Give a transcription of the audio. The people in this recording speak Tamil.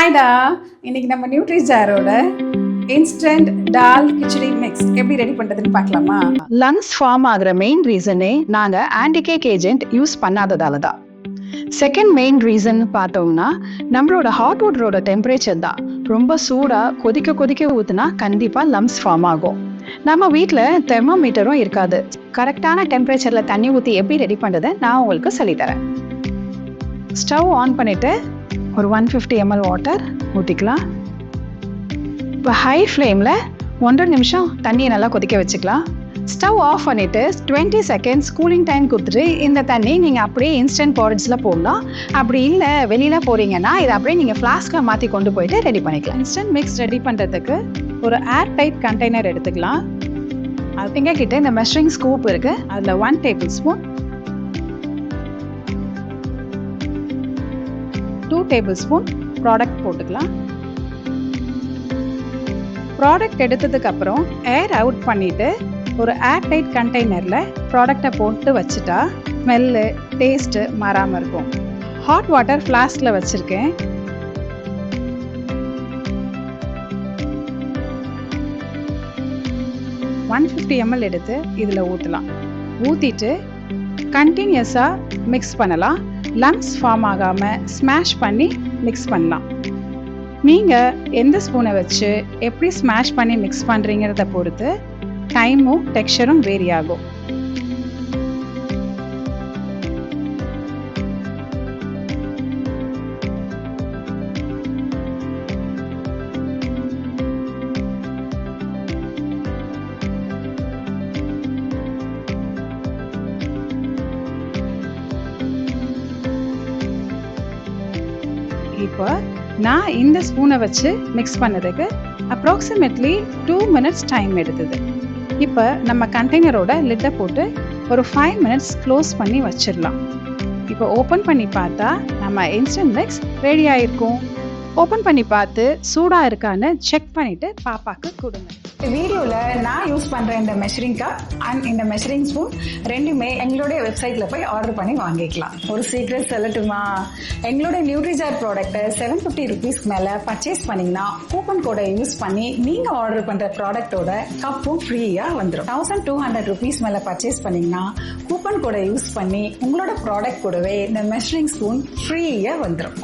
ஹாய்டா, இன்னைக்கு நம்ம நியூட்ரிஜாரோட இன்ஸ்டன்ட் டால் கிச்சடி மிக்ஸ் எப்படி ரெடி பண்ணுறதுன்னு பார்க்கலாமா? லங்ஸ் ஃபார்ம் ஆகிற மெயின் ரீசனே நாங்கள் ஆன்டிகேக் ஏஜென்ட் யூஸ் பண்ணாததால தான். செகண்ட் மெயின் ரீசன் பார்த்தோம்னா நம்மளோட ஹாட் வாட்டரோட டெம்பரேச்சர் தான். ரொம்ப சூடாக கொதிக்க ஊற்றுனா கண்டிப்பாக லம்ஸ் ஃபார்ம் ஆகும். நம்ம வீட்டில் தெர்மோமீட்டரும் இருக்காது. கரெக்டான டெம்பரேச்சரில் தண்ணி ஊற்றி எப்படி ரெடி பண்ணுறதை நான் உங்களுக்கு சொல்லித்தரேன். ஸ்டவ் ஆன் பண்ணிவிட்டு ஒரு 150 ml வாட்டர் ஊற்றிக்கலாம். இப்போ ஹை ஃப்ளேமில் 1.5 நிமிஷம் தண்ணியை நல்லா கொதிக்க வச்சுக்கலாம். ஸ்டவ் ஆஃப் பண்ணிவிட்டு 20 செகண்ட்ஸ் கூலிங் டைம் கொடுத்துட்டு இந்த தண்ணி நீங்கள் அப்படியே இன்ஸ்டன்ட் பாரேஜில் போடலாம். அப்படி இல்லை வெளியில் போகிறீங்கன்னா இதை அப்படியே நீங்கள் ஃப்ளாஸ்கில் மாற்றி கொண்டு போயிட்டு ரெடி பண்ணிக்கலாம். இன்ஸ்டன்ட் மிக்ஸ் ரெடி பண்ணுறதுக்கு ஒரு ஏர் டைட் கண்டெய்னர் எடுத்துக்கலாம். அதுங்க கிட்ட இந்த மெஷரிங் ஸ்கூப் இருக்குது. அதில் 1 table spoon, 2 table spoon product போட்டுக்கலாம். ப்ராடக்ட் எடுத்ததுக்கப்புறம் ஏர் அவுட் பண்ணிவிட்டு ஒரு ஏர் டைட் கண்டெய்னரில் ப்ராடக்டை போட்டு வச்சுட்டா ஸ்மெல்லு டேஸ்ட்டு மாறாமல் இருக்கும். ஹாட் வாட்டர் ஃப்ளாஸ்கில் வச்சுருக்கேன். $150 ml எடுத்து இதில் ஊற்றலாம். ஊற்றிட்டு கண்டினியூஸாக மிக்ஸ் பண்ணலாம். லம்ஸ் ஃபார்ம் ஆகாமல் ஸ்மாஷ் பண்ணி மிக்ஸ் பண்ணலாம். நீங்கள் எந்த ஸ்பூனை வச்சு எப்படி ஸ்மாஷ் பண்ணி மிக்ஸ் பண்ணுறீங்கிறத பொறுத்து டைமும் டெக்ஸ்சரும் வேரி ஆகும். இப்போ நான் இந்த ஸ்பூனை வச்சு மிக்ஸ் பண்ணதுக்கு அப்ராக்சிமேட்லி 2 minutes டைம் எடுத்தது. இப்போ நம்ம கண்டெய்னரோட லிட்டை போட்டு ஒரு 5 minutes க்ளோஸ் பண்ணி வச்சிடலாம். இப்போ ஓப்பன் பண்ணி பார்த்தா நம்ம இன்ஸ்டன்ட் மிக்ஸ் ரெடி ஆகிருக்கும். ஓப்பன் பண்ணி பார்த்து சூடாக இருக்கான்னு செக் பண்ணிவிட்டு பாப்பாவுக்கு கொடுங்க. வீடியோவில் நான் யூஸ் பண்ணுற இந்த மெஷரிங் கப் அண்ட் இந்த மெஷரிங் ஸ்பூன் ரெண்டுமே எங்களுடைய வெப்சைட்டில் போய் ஆர்டர் பண்ணி வாங்கிக்கலாம். ஒரு சீக்ரெட் சொல்லட்டுமா? எங்களுடைய நியூட்ரிஜார் ப்ராடக்ட்டை 750 rupeesக்கு மேலே பர்ச்சேஸ் பண்ணிங்கன்னா கூப்பன் கோடை யூஸ் பண்ணி நீங்கள் ஆர்டர் பண்ணுற ப்ராடக்டோட கப்பும் ஃப்ரீயாக வந்துடும். 1200 rupees மேலே பர்ச்சேஸ் பண்ணிங்கன்னா கூப்பன் கோடை யூஸ் பண்ணி உங்களோட ப்ராடக்ட் கூடவே இந்த மெஷரிங் ஸ்பூன் ஃப்ரீயாக வந்துடும்.